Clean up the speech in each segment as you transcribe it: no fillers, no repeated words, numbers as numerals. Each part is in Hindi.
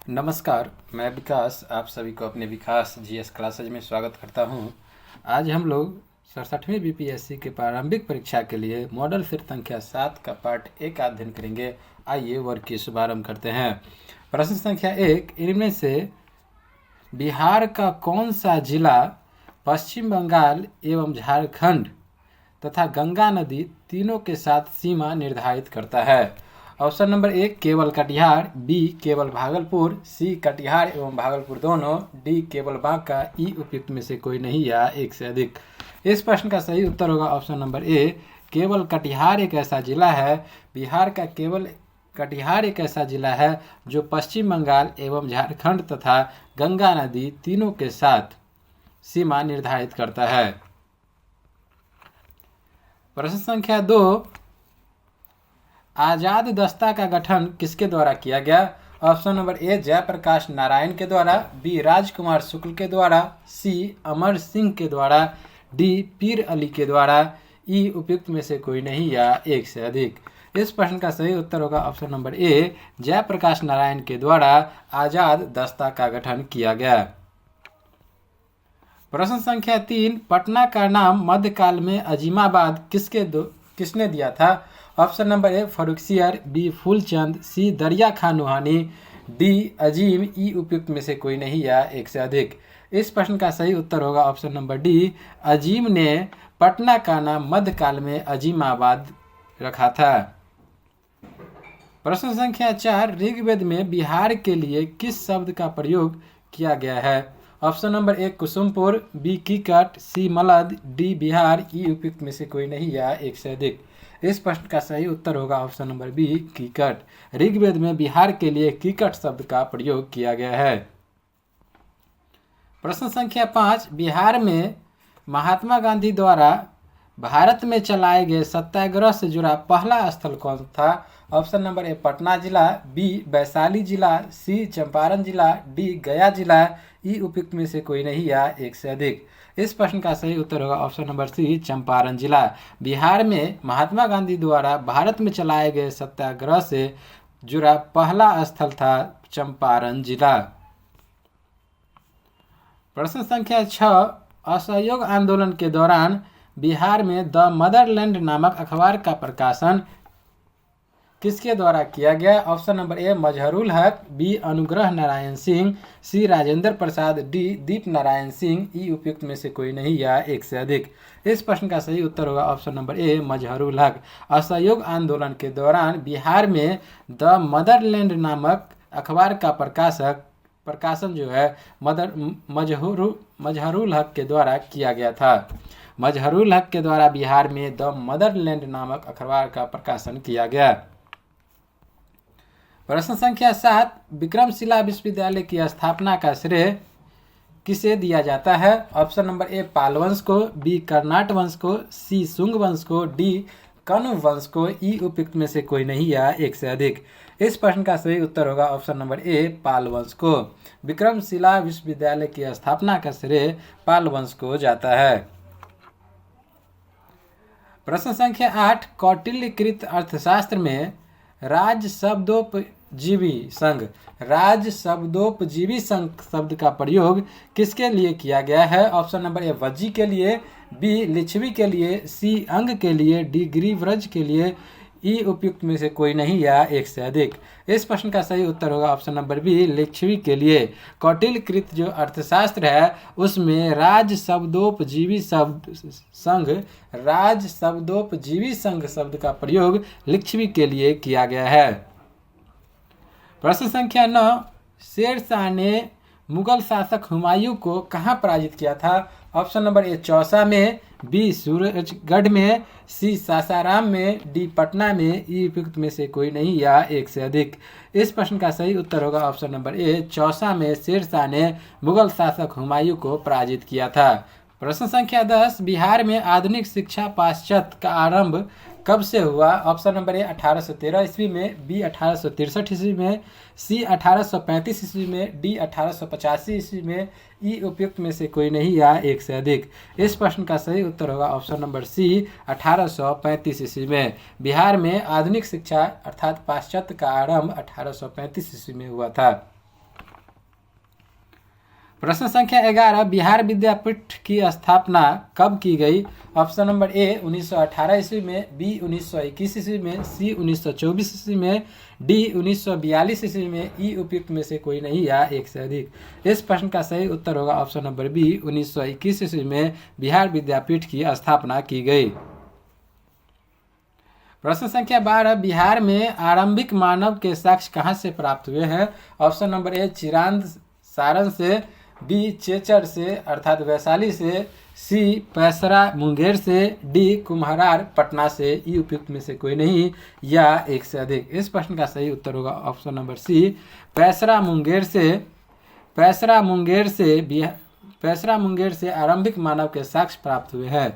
नमस्कार, मैं विकास आप सभी को अपने विकास जीएस क्लासेज में स्वागत करता हूं। आज हम लोग 67वीं बीपीएससी के प्रारंभिक परीक्षा के लिए मॉडल फिर संख्या 7 का पार्ट 1 का अध्ययन करेंगे। आइए वर्ग की शुभारंभ करते हैं। प्रश्न संख्या 1, इनमें से बिहार का कौन सा जिला पश्चिम बंगाल एवं झारखंड तथा गंगा नदी तीनों के साथ सीमा निर्धारित करता है? ऑप्शन नंबर 1 केवल कटिहार, बी केवल भागलपुर, सी कटिहार एवं भागलपुर दोनों, डी केवल बांका, ई उपयुक्त में से कोई नहीं या एक से अधिक। इस प्रश्न का सही उत्तर होगा ऑप्शन नंबर ए, केवल कटिहार एक ऐसा जिला है। बिहार का केवल कटिहार एक ऐसा जिला है जो पश्चिम बंगाल एवं झारखंड तथा गंगा नदी तीनों के साथ सीमा निर्धारित करता है। प्रश्न संख्या 2, आजाद दस्ता का गठन किसके द्वारा किया गया? Option number A Jayaprakash Narayan के द्वारा, बी राजकुमार शुक्ल के द्वारा, सी अमर सिंह के द्वारा, डी पीर अली के द्वारा, ई उपयुक्त में से कोई नहीं या एक से अधिक। इस प्रश्न का सही उत्तर होगा option number A Jayaprakash Narayan के द्वारा आजाद दस्ता का गठन किया गया। प्रश्न संख्या 3, पटना का नाम मध्यकाल में अजीमाबाद किसने दिया था? Option number A Farrukhsiyar, B Phoolchand, C Dariya Khan नूहानी, D अजीम, ई उपयुक्त में से कोई नहीं या एक से अधिक। इस प्रश्न का सही उत्तर होगा ऑप्शन नंबर डी, अजीम ने पटना का नाम मध्यकाल में अजीमाबाद रखा था। प्रश्न संख्या 4, ऋग्वेद में बिहार के लिए किस शब्द का प्रयोग किया गया है? Option number A Kusumpur, B Kikat, C Malad, D Bihar, E उपयुक्त में से कोई नहीं या एक से अधिक। इस प्रश्न का सही उत्तर होगा option number B Kikat. Rigveda में बिहार के लिए कीकट शब्द का प्रयोग किया गया है। प्रश्न संख्या 5, बिहार में महात्मा गांधी द्वारा भारत में चलाए गए सत्याग्रह से जुड़ा पहला स्थल कौन था? ऑप्शन नंबर ए पटना जिला, बी वैशाली जिला, सी चंपारण जिला, डी गया जिला, ई उपयुक्त में से कोई नहीं या एक से अधिक। इस प्रश्न का सही उत्तर होगा ऑप्शन नंबर सी चंपारण जिला। बिहार में महात्मा गांधी द्वारा भारत में चलाए गए सत्याग्रह से जुड़ा पहला स्थल था चंपारण जिला। प्रश्न संख्या 6, असहयोग आंदोलन के दौरान बिहार में द मदरलैंड नामक अखबार का प्रकाशन किसके द्वारा किया गया? ऑप्शन नंबर ए मजहरुल हक, बी अनुग्रह नारायण सिंह, सी राजेंद्र प्रसाद, डी दीप नारायण सिंह, ई उपयुक्त में से कोई नहीं या एक से अधिक। इस प्रश्न का सही उत्तर होगा ऑप्शन नंबर ए मजहरुल हक। असहयोग आंदोलन के दौरान बिहार में द मदरलैंड नामक अखबार का प्रकाशन जो है मजहरुल हक के द्वारा किया गया था। मजहरुल हक के द्वारा बिहार में द मदरलैंड नामक अखबार का प्रकाशन किया गया। प्रश्न संख्या 7, विक्रमशिला विश्वविद्यालय की स्थापना का श्रेय किसे दिया जाता है? ऑप्शन नंबर ए पाल वंश को, बी कर्नाट वंश को, सी शुंग वंश को, डी कनु वंश को, ई उपयुक्त में से कोई नहीं या एक से अधिक। इस प्रश्न का सही उत्तर होगा ऑप्शन नंबर ए पाल वंश को। विक्रमशिला विश्वविद्यालय की स्थापना का श्रेय पाल वंश को जाता है। प्रश्न संख्या 8, कौटिल्यकृत अर्थशास्त्र में राज्य शब्दोपजीवी संघ शब्द का प्रयोग किसके लिए किया गया है? ऑप्शन नंबर ए वज्जी के लिए, बी लिच्छवी के लिए, सी अंग के लिए, डी गिरिव्रज के लिए, ई उपयुक्त में से कोई नहीं या एक से अधिक। इस प्रश्न का सही उत्तर होगा ऑप्शन नंबर बी लिच्छवी के लिए। कौटिल्यकृत जो अर्थशास्त्र है उसमें राज्य शब्दोपजीवी संघ शब्द का प्रयोग लिच्छवी के लिए किया गया है। प्रश्न संख्या 9, शेरशाह ने मुगल शासक हुमायूं को कहाँ पराजित किया था? ऑप्शन नंबर ए चौसा में, बी सूरजगढ़ में, सी सासाराम में, डी पटना में, ई उपयुक्त में से कोई नहीं या एक से अधिक। इस प्रश्न का सही उत्तर होगा ऑप्शन नंबर ए चौसा में शेरशाह ने मुगल शासक हुमायूं को पराजित किया था। प्रश्न संख्या 10, बिहार में आधुनिक शिक्षा पाश्चात्य का आरंभ कब से हुआ? ऑप्शन नंबर ए 1813 ईस्वी में, बी 1863 ईस्वी में, सी 1835 ईस्वी में, डी 1885 ईस्वी में, ई उपयुक्त में से कोई नहीं या एक से अधिक। इस प्रश्न का सही उत्तर होगा ऑप्शन नंबर सी 1835 ईस्वी में। बिहार में आधुनिक शिक्षा अर्थात पाश्चात्य का आरंभ 1835 ईस्वी में हुआ था। प्रश्न संख्या 11, बिहार विद्यापीठ की स्थापना कब की गई? ऑप्शन नंबर ए 1918 ईस्वी में, बी 1921 ईस्वी में, सी 1924 ईस्वी में, डी 1942 ईस्वी में, ई उपयुक्त में से कोई नहीं या एक से अधिक। इस प्रश्न का सही उत्तर होगा ऑप्शन नंबर बी 1921 ईस्वी में बिहार विद्यापीठ की स्थापना की गई। प्रश्न संख्या 12, बिहार में आरंभिक मानव के साक्ष्य कहाँ से प्राप्त हुए हैं? ऑप्शन नंबर ए चिरांद सारण से, बी चेचर से अर्थात वैशाली से, सी पैसरा मुंगेर से, डी कुम्हरार पटना से, ई उपयुक्त में से कोई नहीं या एक से अधिक। इस प्रश्न का सही उत्तर होगा ऑप्शन नंबर सी पैसरा मुंगेर से। पैसरा मुंगेर से आरंभिक मानव के साक्ष्य प्राप्त हुए हैं।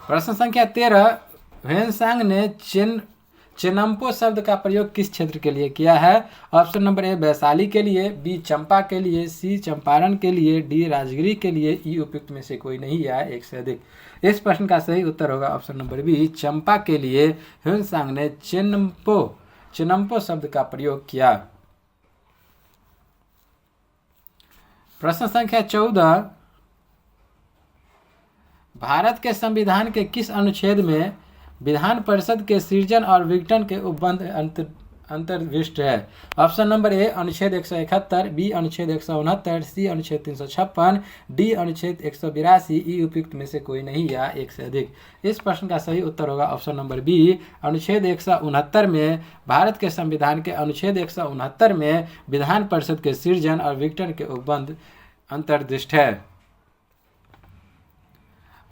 प्रश्न संख्या 13, ह्वेनसांग ने चेनम्पो शब्द का प्रयोग किस क्षेत्र के लिए किया है? ऑप्शन नंबर ए वैशाली के लिए, बी चंपा के लिए, सी चंपारण के लिए, डी राजगिरी के लिए, ई उपयुक्त में से कोई नहीं या एक से अधिक। इस प्रश्न का सही उत्तर होगा ऑप्शन नंबर बी चंपा के लिए ह्वेनसांग ने चेनम्पो शब्द का प्रयोग किया। प्रश्न संख्या 14, भारत के संविधान के किस अनुच्छेद में विधान परिषद के सृजन और विघटन के उपबंध अंतर्विष्ट है? ऑप्शन नंबर ए अनुच्छेद 171, बी अनुच्छेद 169, सी अनुच्छेद 356, डी अनुच्छेद 182, ई उपयुक्त में से कोई नहीं या एक से अधिक। इस प्रश्न का सही उत्तर होगा ऑप्शन नंबर बी अनुच्छेद 169 में। भारत के संविधान के अनुच्छेद 169 में विधान परिषद के सृजन और विघटन के उपबंध अंतर्दिष्ट है।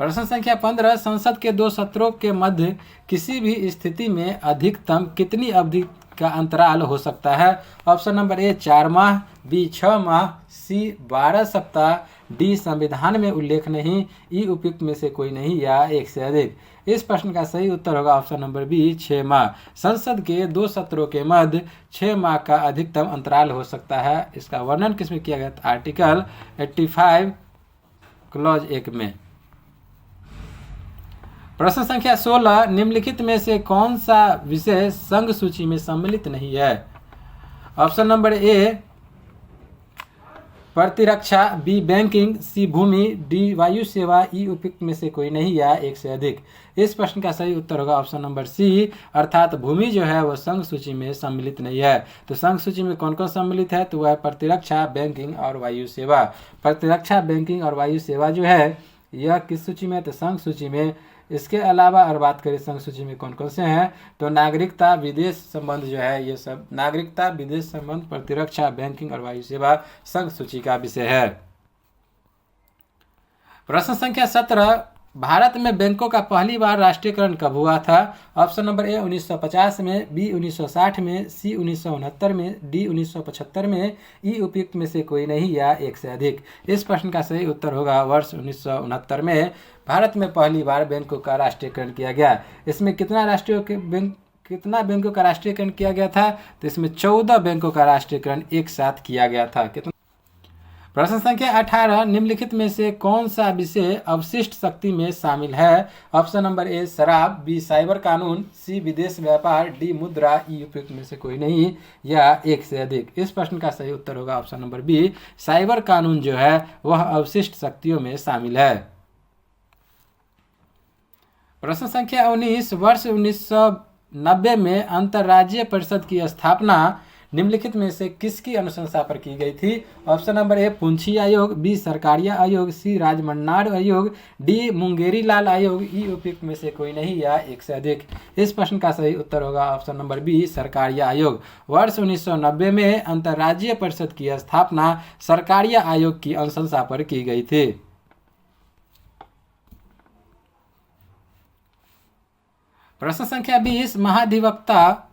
प्रश्न संख्या 15, संसद के दो सत्रों के मध्य किसी भी स्थिति में अधिकतम कितनी अवधि का अंतराल हो सकता है? ऑप्शन नंबर ए 4 माह, बी 6 माह, सी 12 सप्ताह, डी संविधान में उल्लेख नहीं, ई उपयुक्त में से कोई नहीं या एक से अधिक। इस प्रश्न का सही उत्तर होगा ऑप्शन नंबर बी 6 माह। संसद के दो सत्रों के मध्य 6 माह का अधिकतम अंतराल हो सकता है। इसका वर्णन किसमें किया गया था? आर्टिकल 85 क्लॉज 1 में। प्रश्न संख्या 16, निम्नलिखित में से कौन सा विषय संघ सूची में सम्मिलित नहीं है? ऑप्शन नंबर ए प्रतिरक्षा, बी बैंकिंग, सी भूमि, डी वायु सेवा, ई उपयुक्त में से कोई नहीं या एक से अधिक। इस प्रश्न का सही उत्तर होगा ऑप्शन नंबर सी अर्थात भूमि जो है वो संघ सूची में सम्मिलित नहीं है। तो संघ सूची में कौन कौन सम्मिलित है? तो वह प्रतिरक्षा, बैंकिंग और वायु सेवा। प्रतिरक्षा, बैंकिंग और वायु सेवा जो है यह किस सूची में? तो संघ सूची में। इसके अलावा अगर बात करें संघ सूची में कौन कौन से हैं, तो नागरिकता, विदेश संबंध जो है ये सब, नागरिकता, विदेश संबंध, प्रतिरक्षा, बैंकिंग और वायु सेवा संघ सूची का विषय है। प्रश्न संख्या 17, भारत में बैंकों का पहली बार राष्ट्रीयकरण कब हुआ था? ऑप्शन नंबर ए 1950 में, बी 1960 में, सी 1969 में, डी 1975 में, ई उपयुक्त में से कोई नहीं या एक से अधिक। इस प्रश्न का सही उत्तर होगा वर्ष 1969 में भारत में पहली बार बैंकों का राष्ट्रीयकरण किया गया। इसमें कितना बैंकों का राष्ट्रीयकरण किया गया था? तो इसमें 14 बैंकों का राष्ट्रीयकरण एक साथ किया गया था। कितना? प्रश्न संख्या 18, निम्नलिखित में से कौन सा विषय अवशिष्ट शक्ति में शामिल है? ऑप्शन नंबर ए शराब, बी साइबर कानून, सी विदेश व्यापार, डी मुद्रा, ई उपयुक्त में से कोई नहीं या एक से अधिक। इस प्रश्न का सही उत्तर होगा ऑप्शन नंबर बी साइबर कानून जो है वह अवशिष्ट शक्तियों में शामिल है। प्रश्न संख्या 19, वर्ष 1990 में अंतर्राज्यीय परिषद की स्थापना निम्नलिखित में से किसकी अनुशंसा पर की गई थी? ऑप्शन नंबर ए पुंछी आयोग, बी सरकारिया आयोग, सी राजमन्नाड़ आयोग, डी मुंगेरी लाल आयोग, ई उपयुक्त में से कोई नहीं या एक से अधिक। इस प्रश्न का सही उत्तर होगा ऑप्शन नंबर बी सरकारिया आयोग। वर्ष 1990 में अंतर्राज्यीय परिषद की स्थापना सरकारिया आयोग की अनुशंसा पर की गई थी। प्रश्न संख्या 20, महाधिवक्ता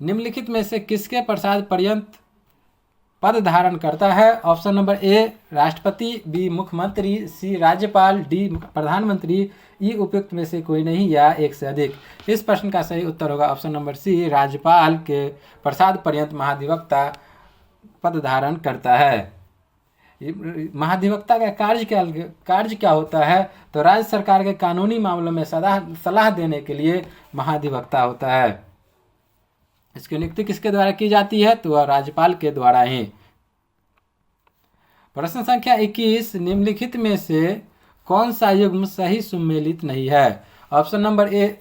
निम्नलिखित में से किसके प्रसाद पर्यंत पद धारण करता है? ऑप्शन नंबर ए राष्ट्रपति, बी मुख्यमंत्री, सी राज्यपाल, डी प्रधानमंत्री, ई उपयुक्त में से कोई नहीं या एक से अधिक। इस प्रश्न का सही उत्तर होगा ऑप्शन नंबर सी राज्यपाल के प्रसाद पर्यंत महाधिवक्ता पद धारण करता है। महाधिवक्ता का कार्य क्या होता है? तो राज्य सरकार के कानूनी मामलों में सलाह देने के लिए महाधिवक्ता होता है। इसकी नियुक्ति किसके द्वारा की जाती है? तो वह राज्यपाल के द्वारा ही। प्रश्न संख्या 21, निम्नलिखित में से कौन सा युग्म सही सुमेलित नहीं है? ऑप्शन नंबर ए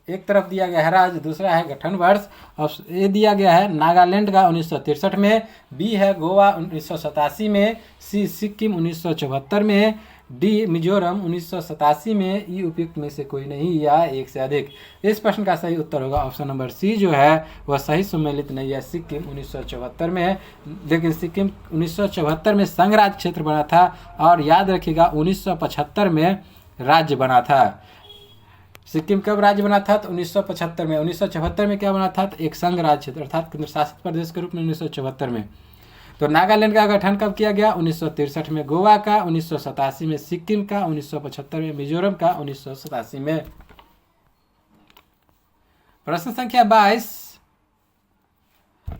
एक तरफ दिया गया है राज्य, दूसरा है गठन वर्ष। ऑप्शन ए दिया गया है नागालैंड का 1963 में, बी है गोवा 1987 में, सी सिक्किम 1974 में, डी मिजोरम 1987 में, ई उपयुक्त में से कोई नहीं या एक से अधिक। इस प्रश्न का सही उत्तर होगा ऑप्शन नंबर सी जो है वह सही सुमेलित नहीं है, सिक्किम 1974 में है। लेकिन सिक्किम 1974 में संघ राज्य क्षेत्र बना था और याद रखिएगा 1975 में राज्य बना था। सिक्किम कब राज्य बना था? तो 1975 में। 1974 में क्या बना था? तो एक संघ राज्य क्षेत्र अर्थात केंद्र शासित प्रदेश के रूप में 1974 में। तो नागालैंड का गठन कब किया गया? 1963 में। गोवा का 1987 में, सिक्किम का 1975 में, मिजोरम का 1987 में। प्रश्न संख्या 22,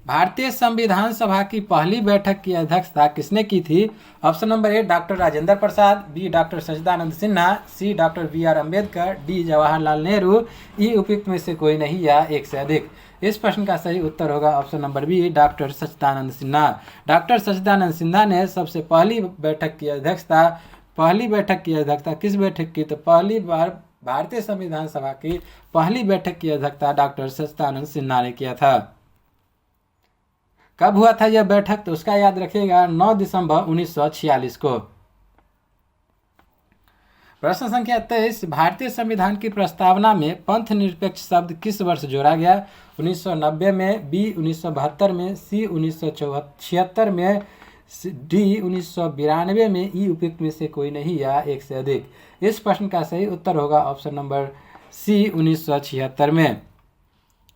भारतीय संविधान सभा की पहली बैठक की अध्यक्षता किसने की थी? Option number A doctor Rajendra Prasad, B doctor Sachchidanand Sinha, C doctor B R. Ambedkar, D Jawaharlal Nehru, E उपयुक्त में से कोई नहीं या एक से अधिक। इस प्रश्न का सही उत्तर होगा option number B doctor Sachchidanand Sinha. Doctor Sachchidanand Sinha ने सबसे पहली बैठक की अध्यक्षता किस बैठक की? तो पहली बार भारतीय संविधान सभा की पहली बैठक की अध्यक्षता डॉक्टर सच्चिदानंद सिन्हा ने किया था। कब हुआ था यह बैठक? तो उसका याद रखिएगा 9 दिसंबर 1946 को। प्रश्न संख्या 23, भारतीय संविधान की प्रस्तावना में पंथ निरपेक्ष शब्द किस वर्ष जोड़ा गया? 1990 में, बी 1972 में, सी 1976 में, डी 1992 में, ई उपयुक्त में से कोई नहीं या एक से अधिक। इस प्रश्न का सही उत्तर होगा ऑप्शन नंबर सी 1976 में।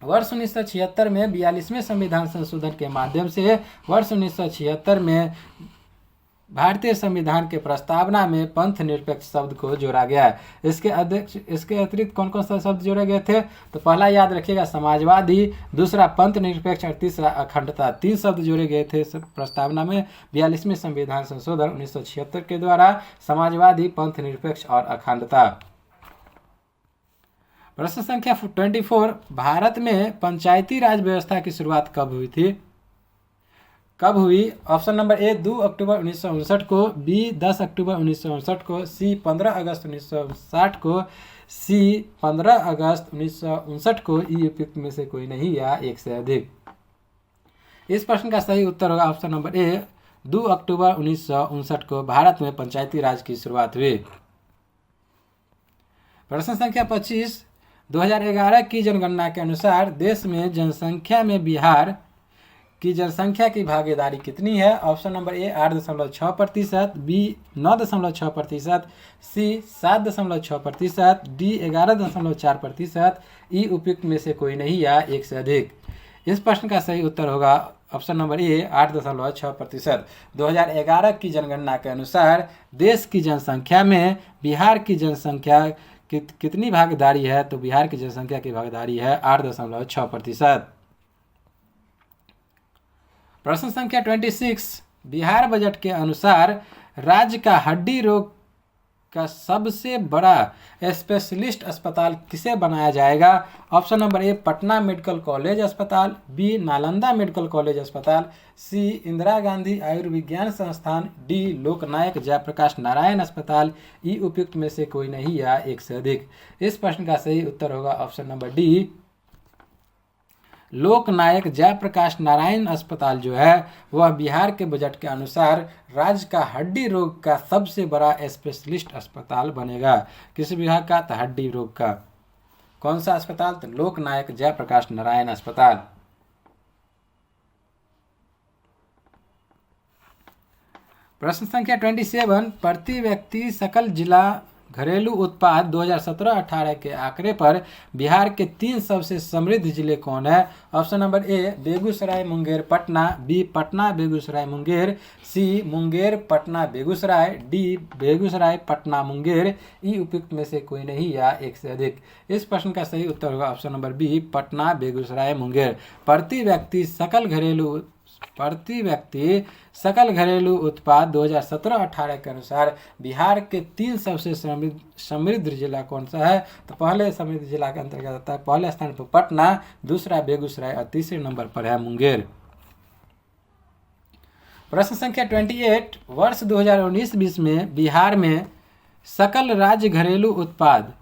वर्ष 1976 में 42वें संविधान संशोधन के माध्यम से वर्ष 1976 में भारतीय संविधान के प्रस्तावना में पंथ निरपेक्ष शब्द को जोड़ा गया। इसके अतिरिक्त कौन कौन सा शब्द जोड़े गए थे? तो पहला याद रखिएगा समाजवादी, दूसरा पंथ निरपेक्ष और तीसरा अखंडता। 3 शब्द जोड़े गए थे प्रस्तावना में 42वें संविधान संशोधन 1976 के द्वारा, समाजवादी, पंथ निरपेक्ष और अखंडता। प्रश्न संख्या 24, भारत में पंचायती राज व्यवस्था की शुरुआत कब हुई थी? कब हुई? ऑप्शन नंबर ए 2 अक्टूबर 1959 को, बी 10 अक्टूबर 1959 को, सी 15 अगस्त 1960 को, सी 15 अगस्त 1959 को, ई उपयुक्त में से कोई नहीं या एक से अधिक। इस प्रश्न का सही उत्तर होगा ऑप्शन नंबर ए 2 अक्टूबर 1959 को भारत में पंचायती राज की शुरुआत हुई। प्रश्न संख्या 25, 2011 की जनगणना के अनुसार देश में जनसंख्या में बिहार की जनसंख्या की भागीदारी कितनी है? Option number A 8.6%, B 9.6%, C 7.6%, D 11.4%, E उपयुक्त में से कोई नहीं या एक से अधिक। इस प्रश्न का सही उत्तर होगा ऑप्शन नंबर ए 8.6%। 2011 की जनगणना के अनुसार देश की जनसंख्या में बिहार की जनसंख्या कितनी भागीदारी है? तो बिहार की जनसंख्या की भागीदारी है 8.6%। प्रश्न संख्या 26, बिहार बजट के अनुसार राज्य का हड्डी रोग का सबसे बड़ा स्पेशलिस्ट अस्पताल किसे बनाया जाएगा? ऑप्शन नंबर ए पटना मेडिकल कॉलेज अस्पताल, बी नालंदा मेडिकल कॉलेज अस्पताल, सी इंदिरा गांधी आयुर्विज्ञान संस्थान, डी लोकनायक जयप्रकाश नारायण अस्पताल, ई उपयुक्त में से कोई नहीं या एक से अधिक। इस प्रश्न का सही उत्तर होगा ऑप्शन नंबर डी लोकनायक जयप्रकाश नारायण अस्पताल जो है वह बिहार के बजट के अनुसार राज्य का हड्डी रोग का सबसे बड़ा स्पेशलिस्ट अस्पताल बनेगा। किस विभाग का? तो हड्डी रोग का। कौन सा अस्पताल? तो लोकनायक जयप्रकाश नारायण अस्पताल। प्रश्न संख्या 27, प्रति व्यक्ति सकल जिला घरेलू उत्पाद 2017-18 के आंकड़े पर बिहार के 3 सबसे समृद्ध जिले कौन है? Option number A Begusarai Munger Patna, B Patna Begusarai Munger, C Munger Patna Begusarai, D Begusarai Patna Munger, E उपयुक्त में से कोई नहीं या एक से अधिक। इस प्रश्न का सही उत्तर होगा option number B Patna Begusarai Munger. प्रति व्यक्ति सकल घरेलू प्रति व्यक्ति सकल घरेलू उत्पाद 2017-18 के अनुसार बिहार के 3 सबसे समृद्ध जिला कौन सा है? तो पहले समृद्ध जिला के अंतर्गत आता है, पहले स्थान पर पटना, दूसरा बेगूसराय और तीसरे नंबर पर है मुंगेर। प्रश्न संख्या 28, वर्ष 2019-20 में बिहार में सकल राज्य घरेलू उत्पाद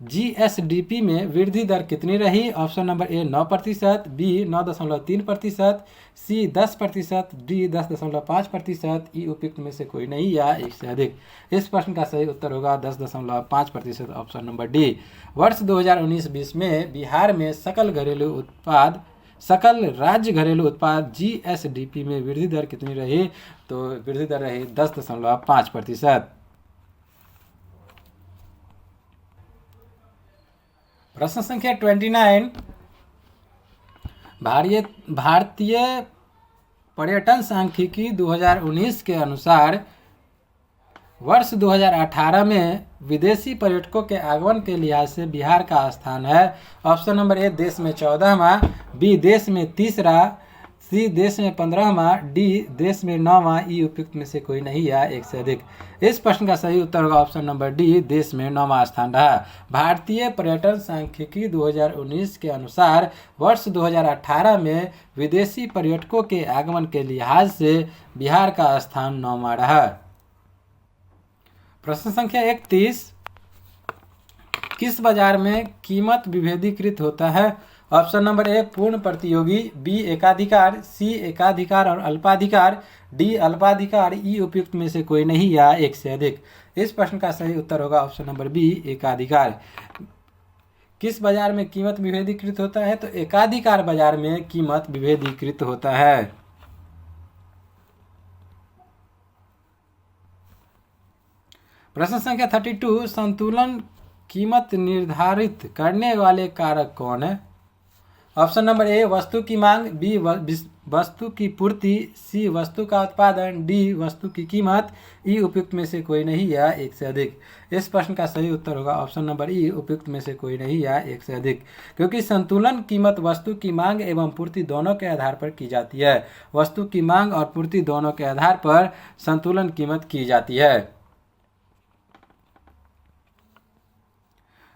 GSDP में वृद्धि दर कितनी रही? Option number A 9%, B 9.3%, C 10%, D 10.5%, E उपयुक्त में से कोई नहीं या एक से अधिक। इस प्रश्न का सही उत्तर होगा 10.5%, ऑप्शन नंबर डी। वर्ष 2019-20 में बिहार में सकल राज्य घरेलू उत्पाद GSDP में वृद्धि दर कितनी रही? तो वृद्धि दर रही 10.5%। प्रश्न संख्या 29, भारतीय पर्यटन सांख्यिकी 2019 के अनुसार वर्ष 2018 में विदेशी पर्यटकों के आगमन के लिहाज से बिहार का स्थान है। ऑप्शन नंबर ए देश में 14वां, बी देश में 3रा, सी देश में 15वां, डी देश में 9वां, ई उपयुक्त में से कोई नहीं या एक से अधिक। इस प्रश्न का सही उत्तर होगा ऑप्शन नंबर डी, देश में 9वां स्थान रहा। भारतीय पर्यटन सांख्यिकी 2019 के अनुसार वर्ष 2018 में विदेशी पर्यटकों के आगमन के लिहाज से बिहार का स्थान 9वां रहा। प्रश्न संख्या 31, किस बाजार में कीमत विभेदीकृत होता है? ऑप्शन नंबर ए पूर्ण प्रतियोगी, बी एकाधिकार, सी एकाधिकार और अल्पाधिकार, डी अल्पाधिकार, ई उपयुक्त में से कोई नहीं या एक से अधिक। इस प्रश्न का सही उत्तर होगा ऑप्शन नंबर बी एकाधिकार। किस बाजार में कीमत विभेदीकृत होता है? तो एकाधिकार बाजार में कीमत विभेदीकृत होता है। प्रश्न संख्या 32, संतुलन कीमत निर्धारित करने वाले कारक कौन है? ऑप्शन नंबर ए वस्तु की मांग, बी वस्तु की पूर्ति, सी वस्तु का उत्पादन, डी वस्तु की कीमत, ई उपयुक्त में से कोई नहीं या एक से अधिक। इस प्रश्न का सही उत्तर होगा ऑप्शन नंबर ई उपयुक्त में से कोई नहीं या एक से अधिक, क्योंकि संतुलन कीमत वस्तु की मांग एवं पूर्ति दोनों के आधार पर की जाती है। वस्तु की मांग और पूर्ति दोनों के आधार पर संतुलन कीमत की जाती है।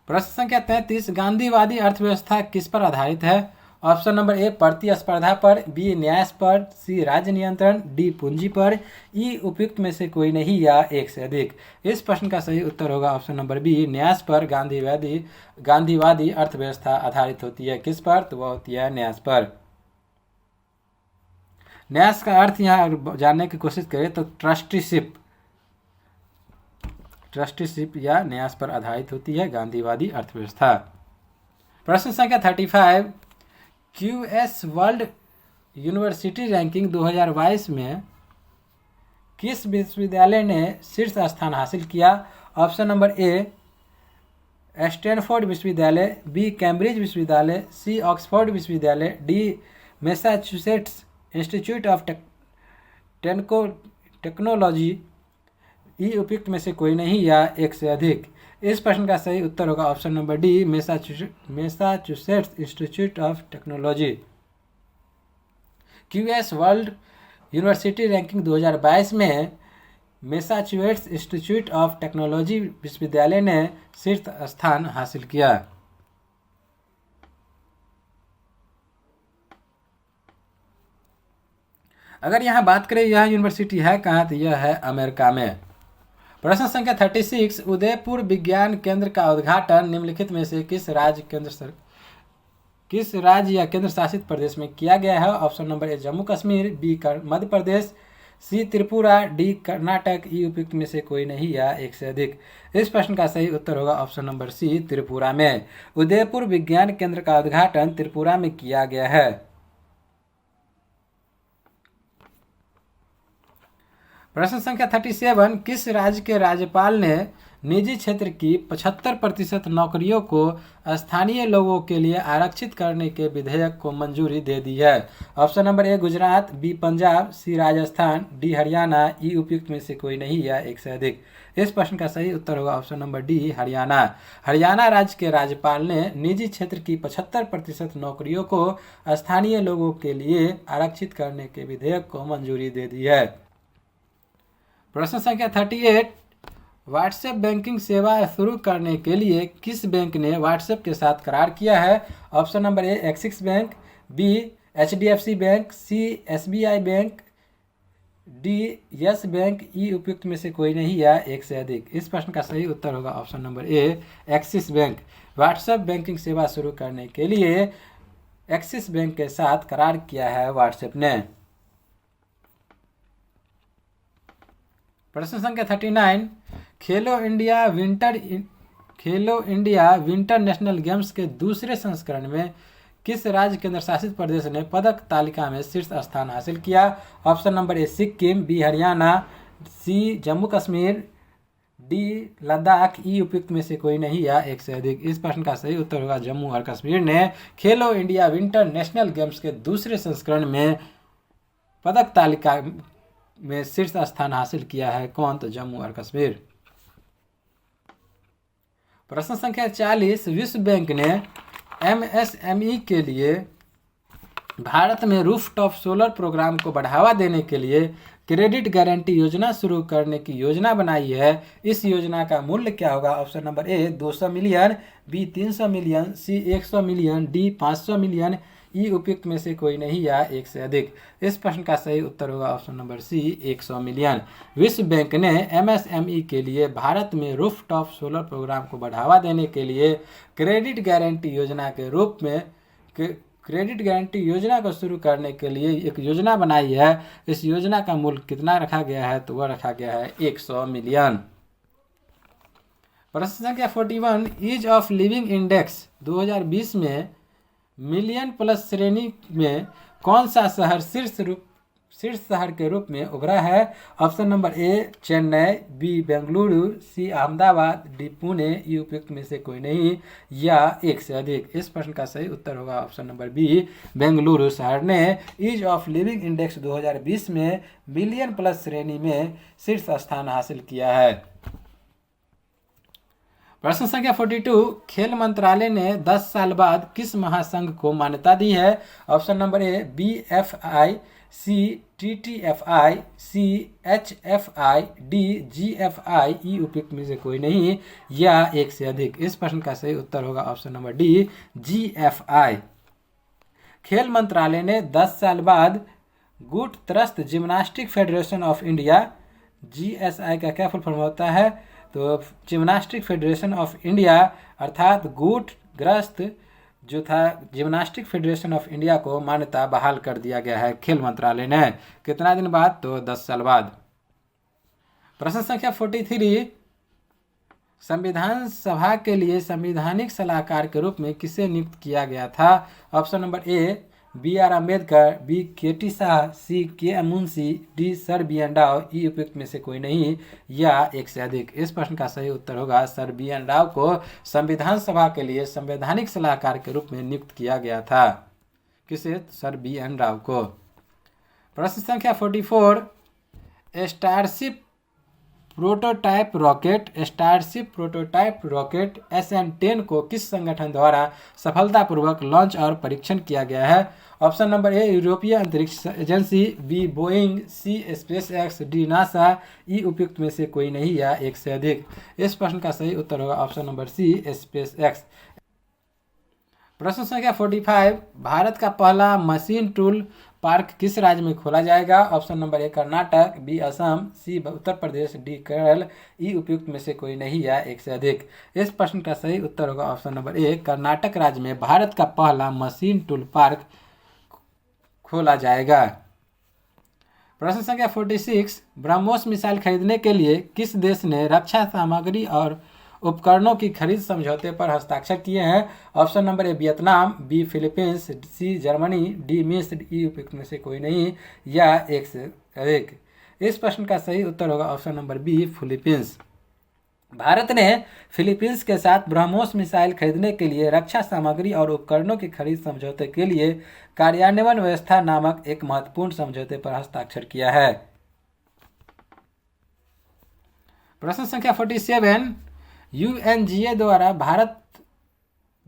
प्रश्न संख्या 33, गांधीवादी अर्थव्यवस्था किस पर आधारित है? ऑप्शन नंबर ए प्रतिस्पर्धा पर, बी न्यास पर, सी राज्य नियंत्रण, डी पूंजी पर, ई उपयुक्त में से कोई नहीं या एक से अधिक। इस प्रश्न का सही उत्तर होगा ऑप्शन नंबर बी न्यास पर गांधीवादी अर्थव्यवस्था आधारित होती है। किस पर? तो वह होती है न्यास पर। न्यास का अर्थ यहाँ जानने की कोशिश करें तो ट्रस्टीशिप या न्यास पर आधारित होती है गांधीवादी अर्थव्यवस्था। प्रश्न संख्या 35, QS वर्ल्ड यूनिवर्सिटी रैंकिंग 2022 में किस विश्वविद्यालय ने शीर्ष स्थान हासिल किया? ऑप्शन नंबर ए स्टैनफोर्ड विश्वविद्यालय, बी कैम्ब्रिज विश्वविद्यालय, सी ऑक्सफोर्ड विश्वविद्यालय, D Massachusetts Institute of Technology, E उपयुक्त में से कोई नहीं या एक से अधिक। इस प्रश्न का सही उत्तर होगा option number D Massachusetts Institute of technology. QS world university ranking 2022 में मैसाचुसेट्स इंस्टीट्यूट ऑफ टेक्नोलॉजी विश्वविद्यालय ने शीर्ष स्थान हासिल किया। अगर यहाँ बात करें यह यूनिवर्सिटी है कहाँ, तो यह है अमेरिका में। प्रश्न संख्या 36, उदयपुर विज्ञान केंद्र का उद्घाटन निम्नलिखित में से किस राज्य या केंद्र शासित प्रदेश में किया गया है? Option number A Jammu Kashmir, B Madhya Pradesh, C Tripura, D Karnataka, E उपयुक्त में से कोई नहीं या एक से अधिक। इस प्रश्न का सही उत्तर होगा ऑप्शन नंबर सी त्रिपुरा में। उदयपुर विज्ञान केंद्र का उद्घाटन त्रिपुरा में किया गया है। प्रश्न संख्या 37, किस राज्य के राज्यपाल ने निजी क्षेत्र की 75% नौकरियों को स्थानीय लोगों के लिए आरक्षित करने के विधेयक को मंजूरी दे दी है। Option number A Gujarat, B Punjab, C Rajasthan, D Haryana, E उपयुक्त में से कोई नहीं या एक से अधिक। इस प्रश्न का सही उत्तर होगा option number D Haryana. Haryana राज्य के राज्यपाल ने निजी क्षेत्र की 75% नौकरियों को स्थानीय लोगों के लिए आरक्षित करने के विधेयक को मंजूरी दे दी है। प्रश्न संख्या 38, व्हाट्सएप बैंकिंग सेवा शुरू करने के लिए किस बैंक ने व्हाट्सएप के साथ करार किया है? Option number A Axis bank, B HDFC bank, C SBI bank, D Yes bank, E उपयुक्त में से कोई नहीं या एक से अधिक। इस प्रश्न का सही उत्तर होगा option number A Axis bank. WhatsApp banking सेवा शुरू करने के लिए एक्सिस बैंक के साथ करार किया है व्हाट्सएप ने। प्रश्न संख्या 39, खेलो इंडिया विंटर नेशनल गेम्स के दूसरे संस्करण में किस राज्य केंद्र शासित प्रदेश ने पदक तालिका में शीर्ष स्थान हासिल किया? Option number A Sikkim, B Haryana, C Jammu Kashmir, D Ladakh, E उपयुक्त में से कोई नहीं या एक से अधिक। इस प्रश्न का सही उत्तर होगा जम्मू और कश्मीर ने खेलो इंडिया विंटर नेशनल गेम्स के दूसरे संस्करण में पदक तालिका में शीर्ष स्थान हासिल किया है। कौन? तो जम्मू और कश्मीर। प्रश्न संख्या 40, विश्व बैंक ने एमएसएमई के लिए भारत में रूफटॉप सोलर प्रोग्राम को बढ़ावा देने के लिए क्रेडिट गारंटी योजना शुरू करने की योजना बनाई है। इस योजना का मूल्य क्या होगा? Option number A 200 million, B 300 million, C 100 million, D 500 million, E उपयुक्त में से कोई नहीं या एक से अधिक। इस प्रश्न का सही उत्तर होगा ऑप्शन नंबर सी 100 मिलियन। विश्व बैंक ने एमएसएमई के लिए भारत में रूफटॉप सोलर प्रोग्राम को बढ़ावा देने के लिए क्रेडिट गारंटी योजना के रूप में क्रेडिट गारंटी योजना को शुरू करने के लिए एक योजना बनाई है। इस योजना का मूल्य कितना रखा गया है? तो वह रखा गया है 100 मिलियन। प्रश्न संख्या 41, ईज ऑफ लिविंग इंडेक्स 2020 में मिलियन प्लस श्रेणी में कौन सा शहर शीर्ष शहर के रूप में उभरा है? Option number A Chennai, B Bengaluru, C Ahmedabad, D Pune, E उपयुक्त में से कोई नहीं या एक से अधिक। इस प्रश्न का सही उत्तर होगा ऑप्शन नंबर बी बेंगलुरु शहर ने ईज ऑफ लिविंग इंडेक्स 2020 में मिलियन प्लस श्रेणी में शीर्ष स्थान हासिल किया है। प्रश्न संख्या 42, खेल मंत्रालय ने 10 साल बाद किस महासंघ को मान्यता दी है? Option number A BFI, C TTFI, C HFI, D GFI, E उपयुक्त में से कोई नहीं या एक से अधिक। इस प्रश्न का सही उत्तर होगा ऑप्शन नंबर डी GFI। खेल मंत्रालय ने 10 साल बाद गुट त्रस्त gymnastic federation of India, GSI का क्या फुल फॉर्म होता है? तो जिम्नास्टिक फेडरेशन ऑफ इंडिया अर्थात गुट ग्रस्त जो था जिम्नास्टिक फेडरेशन ऑफ इंडिया को मान्यता बहाल कर दिया गया है खेल मंत्रालय ने। कितना दिन बाद? तो 10 साल बाद। प्रश्न संख्या 43, संविधान सभा के लिए संवैधानिक सलाहकार के रूप में किसे नियुक्त किया गया था? Option number A BR Ambedkar, B KT Shah, C KM Munshi, D sir BN Rao, E उपयुक्त में से कोई नहीं या एक से अधिक। इस प्रश्न का सही उत्तर होगा सर BN राव को संविधान सभा के लिए संवैधानिक सलाहकार के रूप में नियुक्त किया गया था। किसे? सर BN राव को। प्रश्न संख्या 44, स्टारशिप प्रोटोटाइप रॉकेट SN10 को किस संगठन द्वारा सफलतापूर्वक लॉन्च और परीक्षण किया गया है? ऑप्शन नंबर ए यूरोपीय अंतरिक्ष एजेंसी, बी बोइंग, सी SpaceX, डी नासा, ई उपयुक्त में से कोई नहीं या एक से अधिक। इस प्रश्न का सही उत्तर होगा ऑप्शन नंबर सी SpaceX। प्रश्न संख्या 45, भारत का पहला मशीन टूल पार्क किस राज्य में खोला जाएगा? Option number A Karnataka, B Assam, C Uttar Pradesh, D Kerala, E उपयुक्त में से कोई नहीं या एक से अधिक। इस प्रश्न का सही उत्तर होगा ऑप्शन नंबर ए कर्नाटक राज्य में भारत का पहला मशीन टूल पार्क खोला जाएगा। प्रश्न संख्या 46, ब्रह्मोस मिसाइल खरीदने के लिए किस देश ने रक्षा सामग्री और उपकरणों की खरीद समझौते पर हस्ताक्षर किए हैं? Option number A Vietnam, B Philippines, C Germany, D मिस्र, ई उपयुक्त में से कोई नहीं या एक से अधिक। इस प्रश्न का सही उत्तर होगा option number B Philippines. Bharat ने फिलीपींस के साथ ब्रह्मोस मिसाइल खरीदने के लिए रक्षा सामग्री और उपकरणों की खरीद समझौते के लिए कार्यान्वयन व्यवस्था नामक एक महत्वपूर्ण समझौते पर हस्ताक्षर किया है। प्रश्न संख्या 47, यूएनजीए द्वारा भारत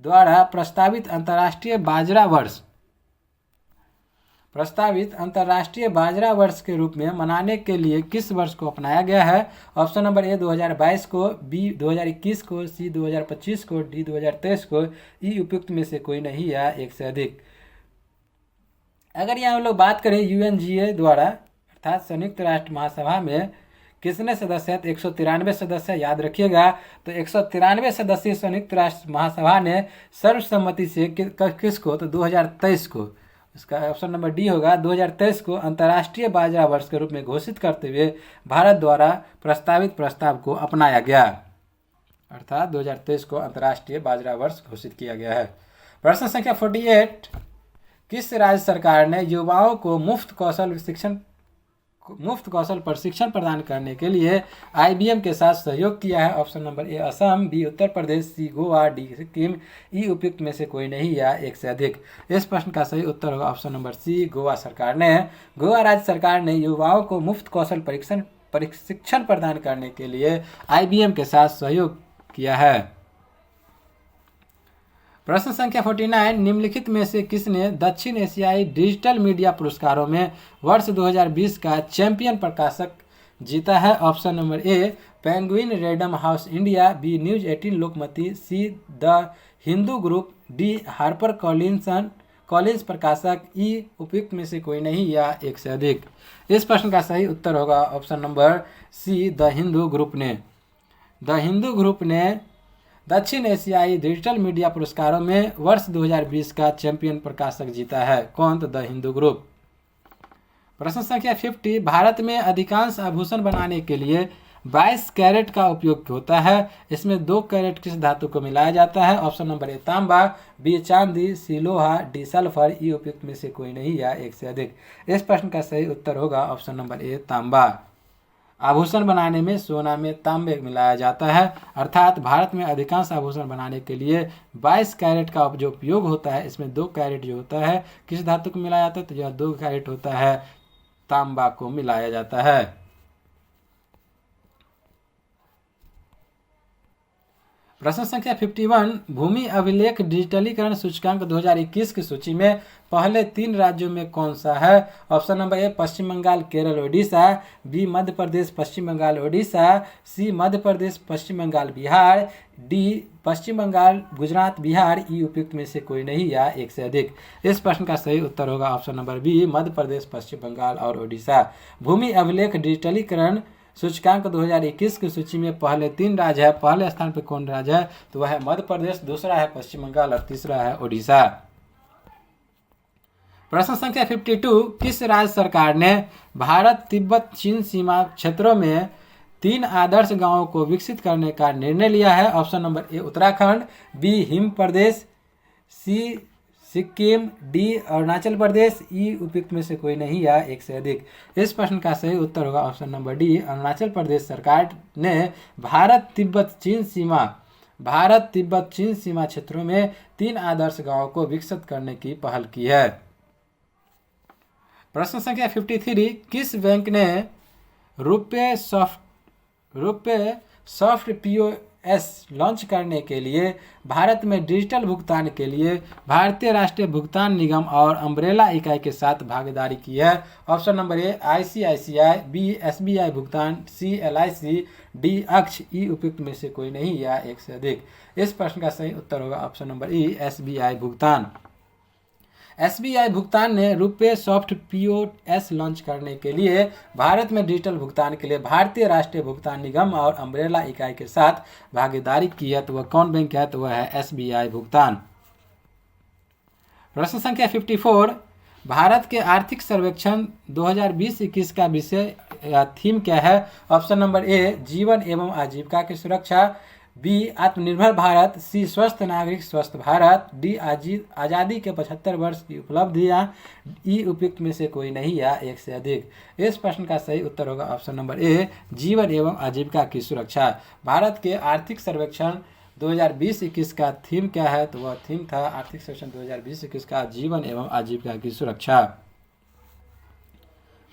द्वारा प्रस्तावित अंतर्राष्ट्रीय बाजरा वर्ष के रूप में मनाने के लिए किस वर्ष को अपनाया गया है? ऑप्शन नंबर ए 2022 को, बी 2021 को, सी 2025 को, डी 2023 को, ई उपयुक्त में से कोई नहीं या एक से अधिक। अगर यहाँ हम लोग बात करें यूएनजीए द्वारा अर्थात संयुक्त राष्ट्र महासभा में किसने सदस्य है, तो 193 सदस्य, याद रखिएगा। तो 193 सदस्यीय संयुक्त राष्ट्र महासभा ने सर्वसम्मति से किसको, तो 2023 को, इसका ऑप्शन नंबर डी होगा, 2023 को अंतर्राष्ट्रीय बाजरा वर्ष के रूप में घोषित करते हुए भारत द्वारा प्रस्तावित प्रस्ताव को अपनाया गया, अर्थात 2023 को अंतर्राष्ट्रीय बाजरा वर्ष घोषित किया गया है। प्रश्न संख्या 48, किस राज्य सरकार ने युवाओं को मुफ्त कौशल प्रशिक्षण प्रदान करने के लिए आईबीएम के साथ सहयोग किया है? Option number A Assam, B Uttar Pradesh, C Goa, D Sikkim, E उपयुक्त में से कोई नहीं या एक से अधिक। इस प्रश्न का सही उत्तर होगा ऑप्शन नंबर सी, गोवा सरकार ने। गोवा राज्य सरकार ने युवाओं को मुफ्त कौशल प्रशिक्षण प्रदान करने के लिए आईबीएम के साथ सहयोग किया है। प्रश्न संख्या 49, निम्नलिखित में से किसने दक्षिण एशियाई डिजिटल मीडिया पुरस्कारों में वर्ष 2020 का चैंपियन प्रकाशक जीता है? Option number A Penguin Random house India, B news 18 Lokmati, C the Hindu group, D Harper Collins प्रकाशक, ई उपयुक्त में से कोई नहीं या एक से अधिक। इस प्रश्न का सही उत्तर होगा option number C, the Hindu group ने। द हिंदू ग्रुप ने दक्षिण एशियाई डिजिटल मीडिया पुरस्कारों में वर्ष 2020 का चैंपियन प्रकाशक जीता है। कौन? तो द हिंदू ग्रुप। प्रश्न संख्या 50, भारत में अधिकांश आभूषण बनाने के लिए 22 कैरेट का उपयोग होता है। इसमें 2 कैरेट किस धातु को मिलाया जाता है? ऑप्शन नंबर ए तांबा, बी चांदी, सी लोहा, डी सल्फर, ई उपयुक्त में से कोई नहीं या एक से अधिक। इस प्रश्न का सही उत्तर होगा ऑप्शन नंबर ए तांबा। आभूषण बनाने में सोना में तांबे मिलाया जाता है, अर्थात भारत में अधिकांश आभूषण बनाने के लिए 22 कैरेट का जो उपयोग होता है, इसमें 2 कैरेट जो होता है किस धातु को मिलाया जाता है? तो यह 2 कैरेट होता है तांबा को मिलाया जाता है। प्रश्न संख्या 51, भूमि अभिलेख डिजिटलीकरण सूचकांक 2021 की सूची में पहले 3 राज्यों में कौन सा है? Option number A Paschim Bengal, Kerala, Odisha, B Madhya Pradesh, Paschim Bengal, Odisha, C Madhya Pradesh, Paschim Bengal, Bihar, D Paschim Bengal, Gujarat, Bihar, E उपयुक्त में से कोई नहीं या एक से अधिक। इस प्रश्न का सही उत्तर होगा option number B, Madhya Pradesh, Paschim Bengal और ओडिशा। भूमि अभिलेख डिजिटलीकरण सूचकांक 2021 की सूची में पहले 3 राज्य है। पहले स्थान पर कौन राज्य है? तो वह है मध्य प्रदेश, दूसरा है पश्चिम बंगाल और तीसरा है ओडिशा। प्रश्न संख्या 52, किस राज्य सरकार ने भारत तिब्बत चीन सीमा क्षेत्रों में 3 आदर्श गांवों को विकसित करने का निर्णय लिया है? Option number A Uttarakhand, B Him Pradesh, C Sikkim, D Arunachal Pradesh, E उपयुक्त में से कोई नहीं या एक से अधिक। इस प्रश्न का सही उत्तर होगा ऑप्शन नंबर डी, अरुणाचल प्रदेश सरकार ने भारत तिब्बत चीन सीमा क्षेत्रों में 3 आदर्श गांवों को विकसित करने की पहल की है। प्रश्न संख्या 53, किस बैंक ने रुपे सॉफ्ट POS लॉन्च करने के लिए भारत में डिजिटल भुगतान के लिए भारतीय राष्ट्रीय भुगतान निगम और अम्ब्रेला इकाई के साथ भागीदारी की है? Option number A ICICI, B SBI भुगतान, सी LIC, डी अक्ष, ई उपयुक्त में से कोई नहीं या एक से अधिक। इस प्रश्न का सही उत्तर होगा ऑप्शन नंबर ई, SBI भुगतान। SBI भुगतान ने रुपे सॉफ्ट POS लॉन्च करने के लिए भारत में डिजिटल भुगतान के लिए भारतीय राष्ट्रीय भुगतान निगम और अम्ब्रेला इकाई के साथ भागीदारी की है। तो वह कौन बैंक है? तो वह है SBI भुगतान। प्रश्न संख्या 54, भारत के आर्थिक सर्वेक्षण 2020-21 का विषय या थीम क्या है? ऑप्शन नंबर ए जीवन एवं आजीविका की सुरक्षा, बी आत्मनिर्भर भारत, सी स्वस्थ नागरिक स्वस्थ भारत, डी आज़ादी के 75 वर्ष की उपलब्धियां, ई उपयुक्त में से कोई नहीं या एक से अधिक। इस प्रश्न का सही उत्तर होगा ऑप्शन नंबर ए, जीवन एवं आजीविका की सुरक्षा। भारत के आर्थिक सर्वेक्षण 2020-21 का थीम क्या है? तो वह थीम था आर्थिक सर्वेक्षण 2020-21 का जीवन एवं आजीविका की सुरक्षा।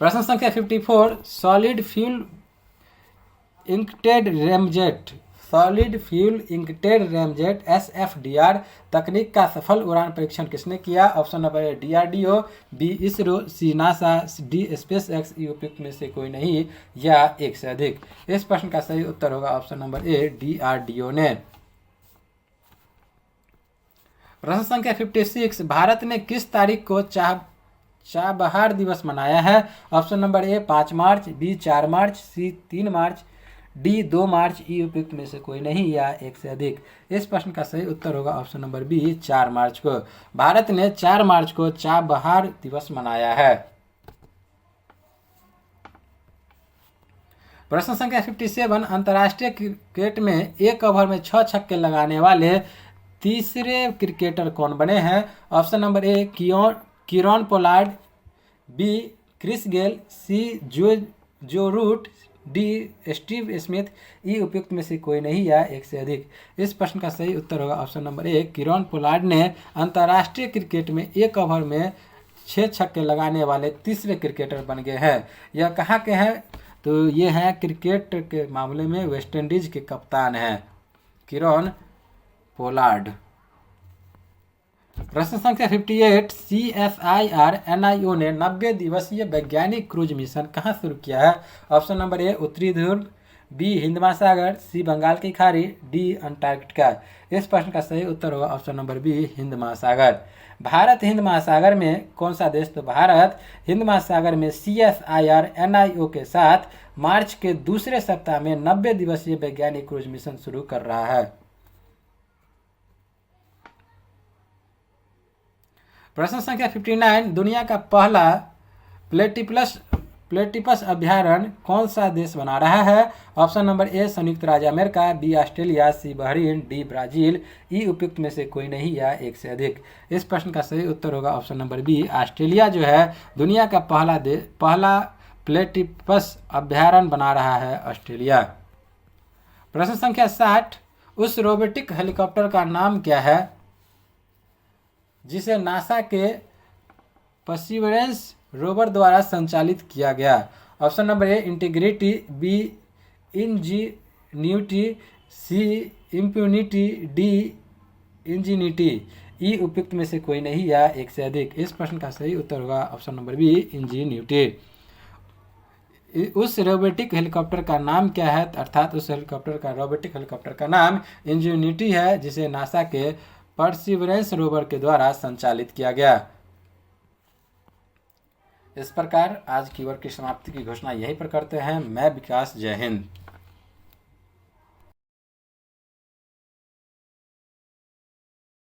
प्रश्न संख्या 54, solid fuel ducted ramjet SFDR तकनीक का सफल उड़ान परीक्षण किसने किया? Option number A DRDO, B ISRO, C NASA, D SpaceX, E उपयुक्त में से कोई नहीं या एक से अधिक। इस प्रश्न का सही उत्तर होगा ऑप्शन नंबर ए DRDO ने। प्रश्न संख्या 56, भारत ने किस तारीख को चाबहार दिवस मनाया है? Option number A 5 March, B 4 March, C 3 March, D 2 March, E उपयुक्त में से कोई नहीं या एक से अधिक। इस प्रश्न का सही उत्तर होगा ऑप्शन नंबर बी 4 मार्च को। भारत ने 4 मार्च को चाबहार दिवस मनाया है। प्रश्न संख्या 57, अंतर्राष्ट्रीय क्रिकेट में एक ओवर में 6 छक्के लगाने वाले तीसरे क्रिकेटर कौन बने हैं? Option number A Kieron Pollard, B Chris Gayle, C Joe Root, D Steve Smith, E उपयुक्त में से कोई नहीं या एक से अधिक। इस प्रश्न का सही उत्तर होगा option number A, Kieron Pollard ने अंतर्राष्ट्रीय क्रिकेट में एक ओवर में 6 छक्के लगाने वाले तीसरे क्रिकेटर बन गए हैं। यह कहाँ के हैं? तो ये हैं क्रिकेट के मामले में वेस्ट इंडीज के कप्तान हैं कीरॉन पोलार्ड। प्रश्न संख्या 58, CSIR NIO ने 90 दिवसीय वैज्ञानिक क्रूज मिशन कहाँ शुरू किया है? ऑप्शन नंबर ए उत्तरी ध्रुव, बी हिंद महासागर, सी बंगाल की खाड़ी, डी अंटार्कटिका। इस प्रश्न का सही उत्तर होगा ऑप्शन नंबर बी हिंद महासागर। भारत हिंद महासागर में कौन सा देश? तो भारत हिंद महासागर में CSIR NIO के साथ मार्च के दूसरे सप्ताह में 90 दिवसीय वैज्ञानिक क्रूज मिशन शुरू कर रहा है। प्रश्न संख्या 59, दुनिया का पहला प्लेटिपस अभ्यारण्य कौन सा देश बना रहा है? ऑप्शन नंबर ए संयुक्त राज्य अमेरिका, बी ऑस्ट्रेलिया, सी बहरीन, डी ब्राजील, ई उपयुक्त में से कोई नहीं या एक से अधिक। इस प्रश्न का सही उत्तर होगा ऑप्शन नंबर बी ऑस्ट्रेलिया जो है दुनिया का पहला प्लेटिपस अभ्यारण्य बना रहा है ऑस्ट्रेलिया। प्रश्न संख्या 60, उस रोबोटिक हेलीकॉप्टर का नाम क्या है जिसे नासा के पर्सिवरेंस रोवर द्वारा संचालित किया गया? Option number A integrity, B ingenuity, C impunity, D ingenuity, E उपयुक्त में से कोई नहीं या एक से अधिक। इस प्रश्न का सही उत्तर होगा ऑप्शन नंबर बी इंजीन्यूटी। उस रोबोटिक हेलीकॉप्टर का नाम क्या है? अर्थात उस रोबोटिक हेलीकॉप्टर का नाम इंजीन्यूटी है जिसे नासा के पर्सिवरेंस रोवर के द्वारा संचालित किया गया। इस प्रकार आज कीवर्ड की समाप्ति की घोषणा यहीं पर करते हैं। मैं विकास, जय हिंद।